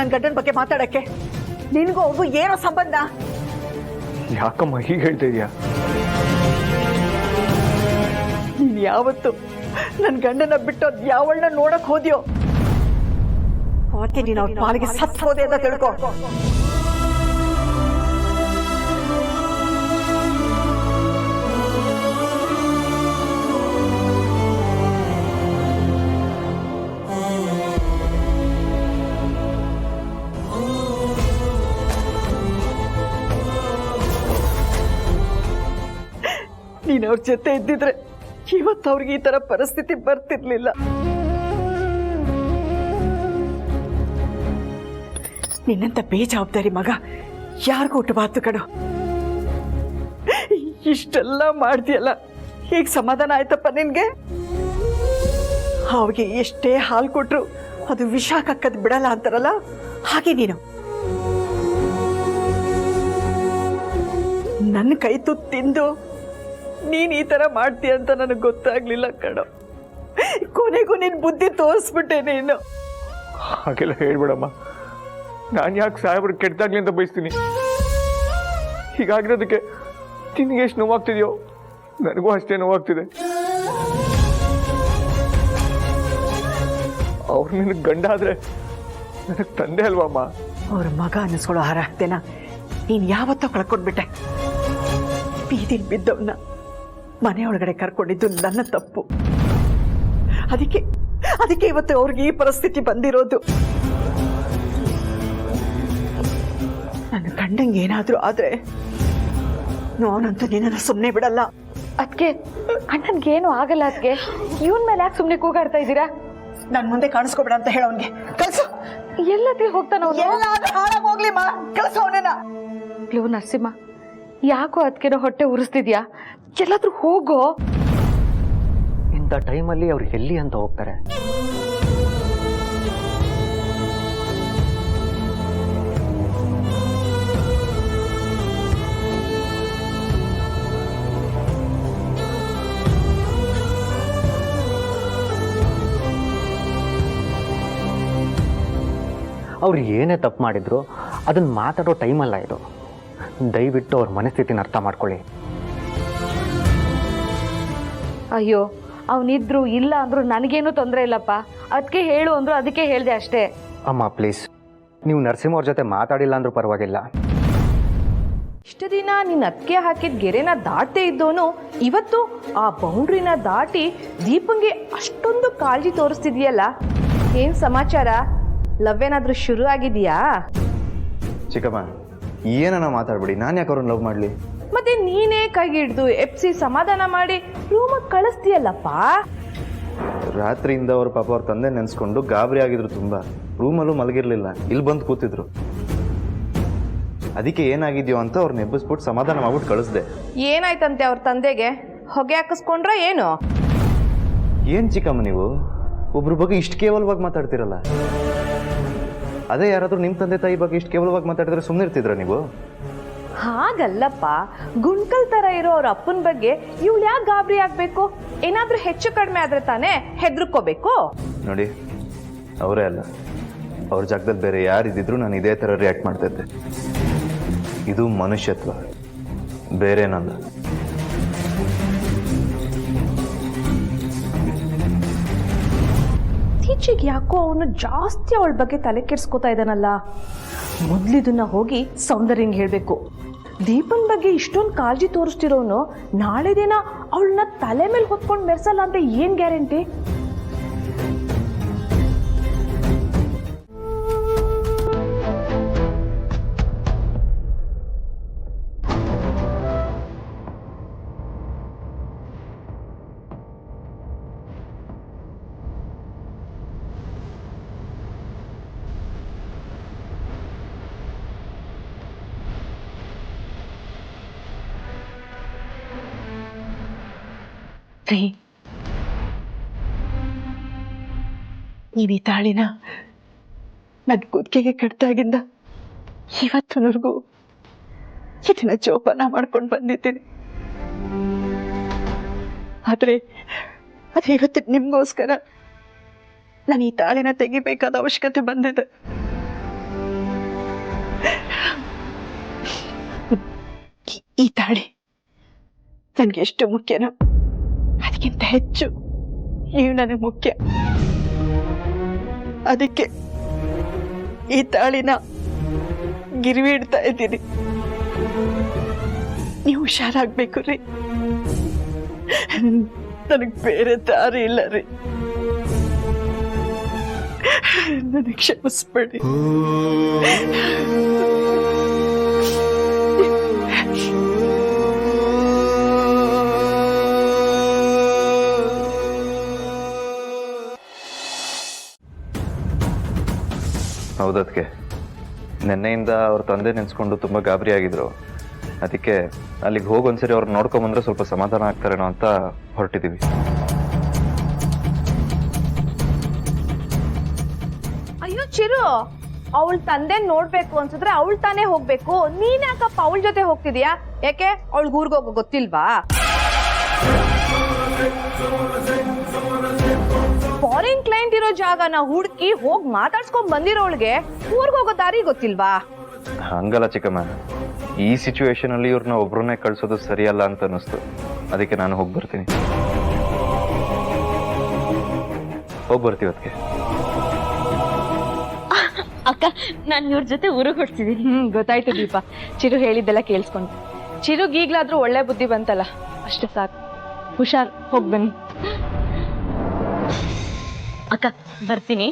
ನನ್ನ ಗಂಡನ ಬಗ್ಗೆ ಮಾತಾಡಕ್ಕೆ? ನಿನಗೂ ಅವ್ರಿಗೂ ಏನೋ ಸಂಬಂಧ? ಯಾಕಮ್ಮ ಹೀಗೆ ಹೇಳ್ತಾ ಇದೀಯಾ? ನೀನು ಯಾವತ್ತು ನನ್ನ ಗಂಡನ ಬಿಟ್ಟು ಯಾವಳನ್ನ ನೋಡಕ್ ಹೋದ್ಯೋ ಅವತ್ತೇ ನೀನು ಅವ್ರ ಪಾಲಿಗೆ ಸತ್ತು ಹೋದೆ ಅಂತ ತಿಳ್ಕೊ. ನೀನು ಅವ್ರ ಜೊತೆ ಇದ್ದಿದ್ರೆ ಇವತ್ತು ಅವ್ರಿಗೆ ಈ ತರ ಪರಿಸ್ಥಿತಿ ಬರ್ತಿರ್ಲಿಲ್ಲ. ನಿನ್ನಂತ ಬೇಜವಾಬ್ದಾರಿ ಮಗ ಯಾರಿಗೂ ಹುಟ್ಟಬಾರ್ದು ಕಣೋ. ಇಷ್ಟೆಲ್ಲ ಮಾಡ್ತೀಯಲ್ಲ, ಈಗ ಸಮಾಧಾನ ಆಯ್ತಪ್ಪ ನಿನ್ಗೆ? ಅವ್ರಿಗೆ ಎಷ್ಟೇ ಹಾಲು ಕೊಟ್ರು ಅದು ವಿಷ ಕಕ್ಕದ್ ಬಿಡಲ್ಲ ಅಂತಾರಲ್ಲ, ಹಾಗೆ ನೀನು ನನ್ನ ಕೈ ತುತ್ತು ತಿಂದು ನೀನ್ ಈ ತರ ಮಾಡ್ತೀಯ ಅಂತ ನನಗೆ ಗೊತ್ತಾಗ್ಲಿಲ್ಲ ಕಣೋ. ಕೊನೆಗೂ ನಿನ್ ಬುದ್ಧಿ ತೋರಿಸ್ಬಿಟ್ಟೆ ನೀನು. ಹಾಗೆಲ್ಲ ಹೇಳ್ಬೇಡಮ್ಮ. ನಾನು ಯಾಕೆ ಸಾಹೇಬ್ರು ಕೆಟ್ಟದಾಗ್ಲಿ ಅಂತ ಬಯಸ್ತೀನಿ? ಹೀಗಾಗಿರೋದಕ್ಕೆ ನಿನಗೆ ಎಷ್ಟು ನೋವಾಗ್ತಿದೆಯೋ ನನಗೂ ಅಷ್ಟೇ ನೋವಾಗ್ತಿದೆ. ಅವ್ರು ನಿನಗೆ ಗಂಡ ಆದ್ರೆ ನನಗೆ ತಂದೆ ಅಲ್ವಮ್ಮ? ಅವ್ರ ಮಗ ಅನ್ನಿಸ್ಕೊಳ್ಳೋ ಹಾರಾಗ್ತೇನ ನೀನ್ ಯಾವತ್ತೋ ಕಳ್ಕೊಂಡ್ಬಿಟ್ಟೆ. ಬೀದಿಲ್ ಬಿದ್ದವನ್ನ ಮನೆಯೊಳಗಡೆ ಕರ್ಕೊಂಡಿದ್ದು ನನ್ನ ತಪ್ಪು. ಅದಕ್ಕೆ ಇವತ್ತು ಅವ್ರಿಗೆ ಈ ಪರಿಸ್ಥಿತಿ ಬಂದಿರೋದು. ನನ್ನ ಗಂಡಂಗೆ ಏನಾದ್ರೂ ಆದ್ರೆ ನಾನಂತೂ ನಿನ್ನನ್ನು ಸುಮ್ಮನೆ ಬಿಡಲ್ಲ. ಅದಕ್ಕೆ ಅಣ್ಣನ್ಗೇನು ಆಗಲ್ಲ. ಅದಕ್ಕೆ ಇವನ್ ಮೇಲೆ ಯಾಕೆ ಸುಮ್ಮನೆ ಕೂಗಾಡ್ತಾ ಇದ್ದೀರಾ? ನನ್ ಮುಂದೆ ಕಾಣಿಸ್ಕೊಬೇಡ ಅಂತ ಹೇಳೋನ್ಗೆ. ಕಳ್ಸು. ಎಲ್ಲಾದ್ರೂ ಹೋಗ್ತಾನ ಹೋಗ್ಲಿ ಮಾ, ಕಳ್ಸು ಅವನನ್ನ. ನರಸಿಂಹ, ಯಾಕೋ ಅದಕ್ಕೇನೋ ಹೊಟ್ಟೆ ಉರಿಸ್ತಿದ್ಯಾ? ಎಲ್ಲಾದ್ರೂ ಹೋಗೋ. ಇಂಥ ಟೈಮಲ್ಲಿ ಅವ್ರು ಎಲ್ಲಿ ಅಂತ ಹೋಗ್ತಾರೆ? ಅವ್ರು ಏನೇ ತಪ್ಪು ಮಾಡಿದ್ರು ಅದನ್ನ ಮಾತಾಡೋ ಟೈಮಲ್ಲ ಇದು. ದಯವಿಟ್ಟು ಅವ್ರ ಮನಸ್ಥಿತಿನ ಅರ್ಥ ಮಾಡ್ಕೊಳ್ಳಿ. ಅಯ್ಯೋ, ಅವನಿದ್ರು ಇಲ್ಲ ಅಂದ್ರು ನನಗೇನು ತೊಂದರೆ ಇಲ್ಲಪ್ಪ. ಅದಕ್ಕೆ ಹೇಳು ಅಂದ್ರು ಅದಕ್ಕೆ ಹೇಳ್ದೆ ಅಷ್ಟೇ. ಅಮ್ಮ ಪ್ಲೀಸ್, ನೀವು ನರಸಿಂಹ ಅವ್ರ ಜೊತೆ ಮಾತಾಡಿಲ್ಲ ಅಂದ್ರೂ ಪರವಾಗಿಲ್ಲ. ಇಷ್ಟು ದಿನ ನಿನ್ನ ಅತ್ತಿಗೆ ಹಾಕಿದ ಗೆರೆನ ದಾಟದೇ ಇದ್ದವನು ಇವತ್ತು ಆ ಬೌಂಡ್ರಿನ ದಾಟಿ ದೀಪಂಗೆ ಅಷ್ಟೊಂದು ಕಾಳಜಿ ತೋರಿಸ್ತಿದ್ಯಲ್ಲ. ಏನ್ ಸಮಾಚಾರ? ಲವ್ ಏನಾದ್ರೂ ಶುರು ಆಗಿದೆಯಾ? ಚಿಕ್ಕಮ್ಮ, ಏನನ್ನ ಮಾತಾಡ್ಬಿಡಿ. ನಾನು ಯಾಕೆ ಅವ್ರನ್ನ ಲವ್ ಮಾಡ್ಲಿ? ಮತ್ತೆ ನೀನೇ ಕೈ ಹಿಡ್ದು ಎಪ್ಸಿ ಸಮಾಧಾನ ಮಾಡಿ ರೂಮಿಗೆ ಕಳಿಸ್ತೀಯಲ್ಲಪ್ಪ. ರಾತ್ರಿಯಿಂದ ಅವ್ರ ಪಾಪ ಅವ್ರ ತಂದೆ ನೆನ್ಸ್ಕೊಂಡು ಗಾಬರಿ ಆಗಿದ್ರು. ತುಂಬಾ ರೂಮಲ್ಲೂ ಮಲಗಿರ್ಲಿಲ್ಲ, ಇಲ್ಲಿ ಬಂದು ಕೂತಿದ್ರು. ಅದಕ್ಕೆ ಏನಾಗಿದ್ಯೋ ಅಂತ ಅವ್ರನ್ನ ಎಬ್ಬಿಸ್ಬಿಟ್ಟು ಸಮಾಧಾನ ಮಾಡ್ಬಿಟ್ಟು ಕಳಿಸ್ದೆ. ಏನಾಯ್ತಂತೆ ಅವ್ರ ತಂದೆಗೆ? ಹೊಗೆ ಹಾಕಿಸ್ಕೊಂಡ್ರ ಏನು? ಏನ್ ಚಿಕ್ಕಮ್ಮ ನೀವು ಒಬ್ರ ಬಗ್ಗೆ ಇಷ್ಟು ಕೇವಲವಾಗಿ ಮಾತಾಡ್ತಿರಲ್ಲ? ಅದೇ ಯಾರಾದ್ರೂ ನಿಮ್ಮ ತಂದೆ ತಾಯಿ ಬಗ್ಗೆ ಇಷ್ಟು ಕೇವಲವಾಗಿ ಮಾತಾಡಿದ್ರೆ ಸುಮ್ಮನೆ ಇರ್ತಿದ್ರ ನೀವು? ಹಾಗಲ್ಲಪ್ಪ, ಗುಂಡ್ಕಲ್ ತರ ಇರೋ ಅವ್ರ ಅಪ್ಪನ ಬಗ್ಗೆ ಇವಳು ಯಾಕೆ ಗಾಬರಿ ಆಗ್ಬೇಕು? ಏನಾದ್ರೂ ಹೆಚ್ಚು ಕಡಿಮೆ ಆದ್ರೆ ತಾನೇ ಹೆದರ್ಕೋಬೇಕು? ನೋಡಿ, ಅವರೇ ಅಲ್ಲ, ಅವ್ರ ಜಾಗದಲ್ಲಿ ಬೇರೆ ಯಾರಿದ್ದಿದ್ರು ನಾನು ಇದೇ ತರ ರಿಯಾಕ್ಟ್ ಮಾಡ್ತಾ ಇದ್ದೆ. ಇದು ಮನುಷ್ಯತ್ವ, ಬೇರೇನಲ್ಲ. ಇತ್ತೀಚೆಗೆ ಯಾಕೋ ಅವನು ಜಾಸ್ತಿ ಅವಳ ಬಗ್ಗೆ ತಲೆ ಕೆಡ್ಸ್ಕೊತಾ ಇದ್ದಾನಲ್ಲ. ಮೊದ್ಲಿದನ್ನ ಹೋಗಿ ಸೌಂದರ್ಯಂಗೆ ಹೇಳ್ಬೇಕು. ದೀಪನ್ ಬಗ್ಗೆ ಇಷ್ಟೊಂದು ಕಾಳಜಿ ತೋರಿಸ್ತಿರೋನು ನಾಳೆ ದಿನ ಅವಳನ್ನ ತಲೆ ಮೇಲೆ ಹೊತ್ಕೊಂಡು ಮೆರ್ಸಲ್ಲ ಅಂತ ಏನ್ ಗ್ಯಾರಂಟಿ? ನೀವ್ ಈ ತಾಳಿನ ನನ್ನ ಕುತ್ತಿಗೆಗೆ ಕಟ್ಟಾಗಿಂದ ಇವತ್ತಿನವರೆಗೂ ಇದನ್ನ ಜೋಪಾನ ಮಾಡ್ಕೊಂಡು ಬಂದಿದ್ದೀನಿ. ಆದ್ರೆ ಅದು ಇವತ್ತು ನಿಮ್ಗೋಸ್ಕರ ನಾನು ಈ ತಾಳಿನ ತೆಗಿಬೇಕಾದ ಅವಶ್ಯಕತೆ ಬಂದಿದೆ. ಈ ತಾಳಿ ನನಗೆ ಎಷ್ಟು ಮುಖ್ಯನೋ ಅದಕ್ಕಿಂತ ಹೆಚ್ಚು ನೀವು ನನಗೆ ಮುಖ್ಯ. ಅದಕ್ಕೆ ಈ ತಾಳಿನ ಗಿರ್ವಿ ಇಡ್ತಾ ಇದ್ದೀನಿ. ನೀವು ಹುಷಾರಾಗ್ಬೇಕು ರೀ. ನನಗೆ ಬೇರೆ ದಾರಿ ಇಲ್ಲ ರೀ. ನನಗೆ ಕ್ಷಮಿಸ್ಬೇಡಿ. ಹೌದದಕ್ಕೆ ನಿನ್ನೆಯಿಂದ ಅವ್ರ ತಂದೆ ನೆನೆಸ್ಕೊಂಡು ತುಂಬ ಗಾಬರಿ ಆಗಿದ್ರು. ಅದಕ್ಕೆ ಅಲ್ಲಿಗೆ ಹೋಗಿ ಒಂದ್ಸರಿ ಅವ್ರು ನೋಡ್ಕೊಂಬಂದ್ರೆ ಸ್ವಲ್ಪ ಸಮಾಧಾನ ಆಗ್ತಾರೇನೋ ಅಂತ ಹೊರಟಿದ್ದೀವಿ. ಅಯ್ಯೋ ಚಿರು, ಅವಳ ತಂದೆ ನೋಡ್ಬೇಕು ಅನ್ಸಿದ್ರೆ ಅವಳು ತಾನೇ ಹೋಗ್ಬೇಕು. ನೀನ್ ಯಾಕಪ್ಪ ಅವಳ ಜೊತೆ ಹೋಗ್ತಿದ್ಯಾ? ಯಾಕೆ ಅವಳಿಗೆ ಊರ್ಗ್ ಹೋಗೋ ಗೊತ್ತಿಲ್ವಾ? ಫಾರಿನ್ ಕ್ಲೈಂಟ್ ಇರೋ ಜಾಗನ ಹುಡುಕಿ ಹೋಗಿ ಮಾತಾಡ್ಸ್ಕೊಂಡ್ ಬಂದಿರೋಳ್ಗೆ ಊರ್ಗ್ ಹೋಗೋ ದಾರಿ ಗೊತ್ತಿಲ್ವಾ? ಹಂಗಲ್ಲ ಚಿಕ್ಕಮ್ಮ, ಈ ಸಿಚುವೇಶನ್ ಅಲ್ಲಿ ಇವ್ರನ್ನ ಒಬ್ರನ್ನೇ ಕಳ್ಸೋದು ಸರಿಯಲ್ಲ ಅಂತ ಅನಿಸ್ತು. ಅದಕ್ಕೆ ನಾನು ಹೋಗಿ ಬರ್ತೀನಿ. ಹೋಗಿ ಬರ್ತೀವಿ ಅದಕ್ಕೆ. ಅಕ್ಕ, ನಾನು ಇವ್ರ ಜೊತೆ ಊರಿಗೆ ಹೊಡ್ತಿದ್ದೀನಿ. ಗೊತ್ತಾಯ್ತು ದೀಪ. ಚಿರು ಹೇಳಿದ್ದೆಲ್ಲ ಕೇಳಿಸ್ಕೊಂಡು. ಚಿರುಗ್ ಈಗ್ಲಾದ್ರೂ ಒಳ್ಳೆ ಬುದ್ಧಿ ಬಂತಲ್ಲ, ಅಷ್ಟೇ ಸಾಕು. ಹುಷಾರ್, ಹೋಗ್ಬನ್ನಿ. ಅಕ್ಕ ಬರ್ತೀನಿ.